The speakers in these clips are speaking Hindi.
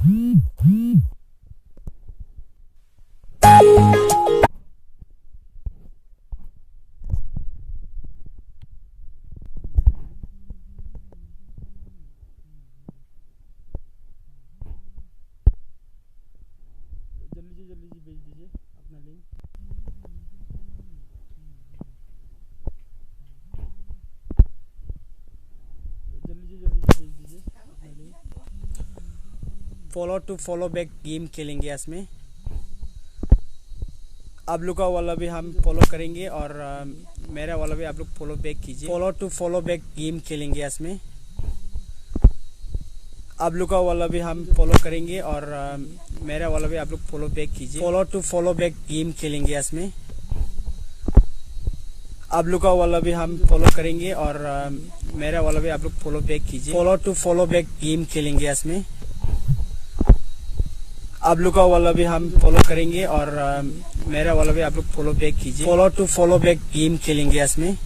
जल्दी से भेज दीजिए अपना लिंक। जल्दी से भेज दीजिए अपना link. Follow to follow back game खेलेंगे इसमें। आप लोग का वाला भी हम फॉलो करेंगे और मेरा वाला भी आप लोग फॉलो बैक कीजिए। Follow to follow back game खेलेंगे इसमें। आप लोग का वाला भी हम फॉलो करेंगे और मेरा वाला भी आप लोग फॉलो बैक कीजिए। Follow to follow back game खेलेंगे इसमें। आप लोग का वाला भी हम फॉलो करेंगे और मेरा वाला भी आप लोग फॉलो बैक कीजिए। Follow to follow back game खेलेंगे इसमें। आप लोग का वाला भी हम फॉलो करेंगे और मेरा वाला भी आप लोग फॉलो बैक कीजिए। Follow to follow back game खेलेंगे इसमें।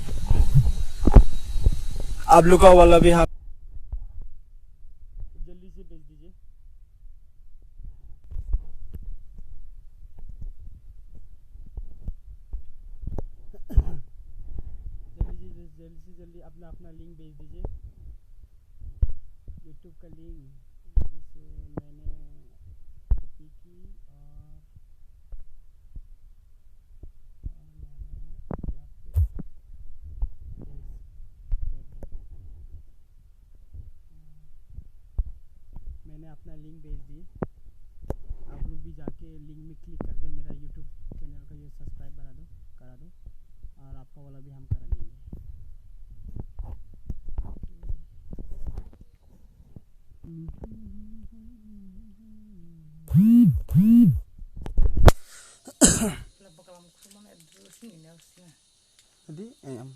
आप लोग का वाला भी हम जल्दी से भेज दीजिए। जल्दी अपना अपना लिंक भेज दीजिए। YouTube का लिंक जिसे मैंने कॉपी की और मैंने अपना लिंक भेज दी। आप लोग भी जाके लिंक में क्लिक करके मेरा YouTube चैनल का ये सब्सक्राइब करा दो और आपका वाला भी हम करा देंगे। Jadi ayam.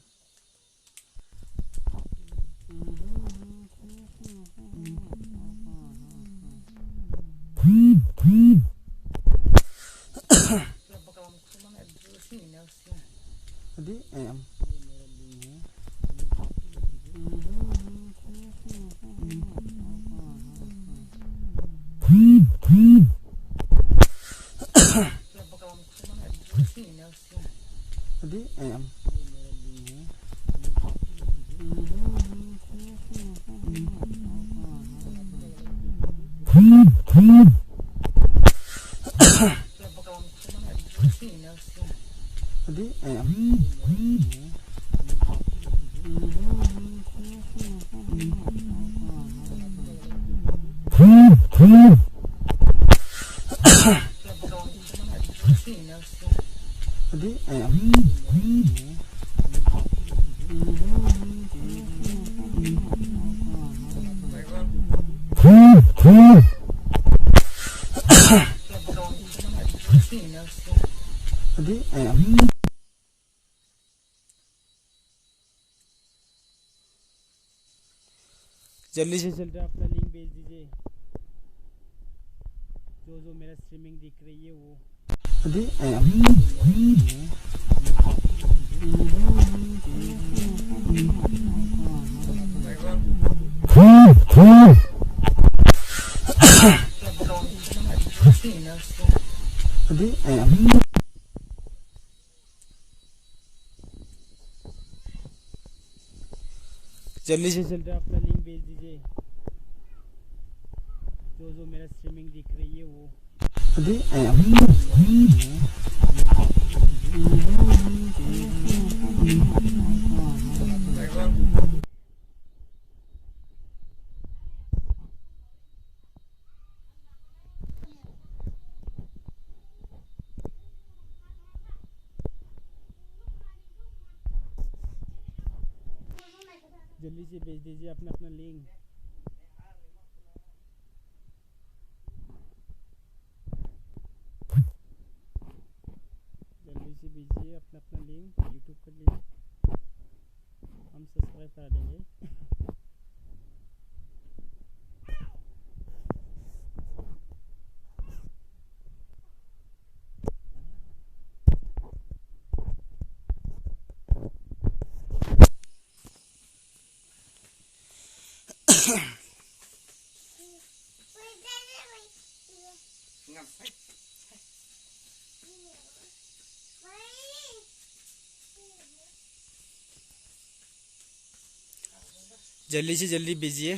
Jadi ayam. Jadi ayam. Jadi ayam. Jadi ayam. Jadi ayam. जल्दी से अपना लिंक भेज दीजिए। जो मेरा स्ट्रीमिंग दिख रही है वो। Jadi ayam. Jadi ayam. जल्दी से अपना लिंक भेज दीजिए। जो मेरा स्ट्रीमिंग दिख रही है वो। Jadi ayam. जल्दी से भेज दीजिए अपना अपना लिंक। जल्दी से भेजिए अपना अपना लिंक YouTube का लिंक, हम सब्सक्राइब करा देंगे। जल्दी से जल्दी भेजिए।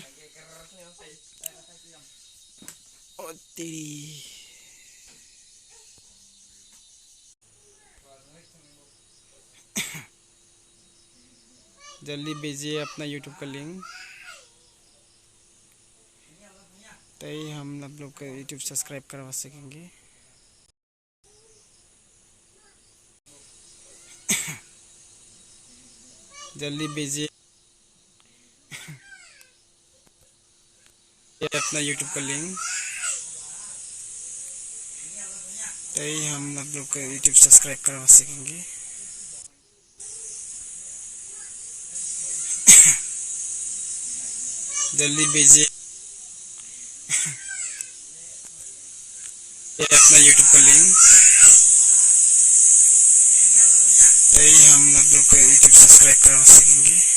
ओ तेरी, जल्दी भेजिए अपना YouTube का लिंक, तभी हम आप लोग का YouTube सब्सक्राइब करवा सकेंगे। जल्दी भेजिए अपना YouTube का लिंक, तभी हम आप लोग का YouTube सब्सक्राइब करवा सकेंगे। जल्दी भेजिए अपना YouTube का लिंक, तभी हम आप लोग का YouTube सब्सक्राइब करवा सकेंगे।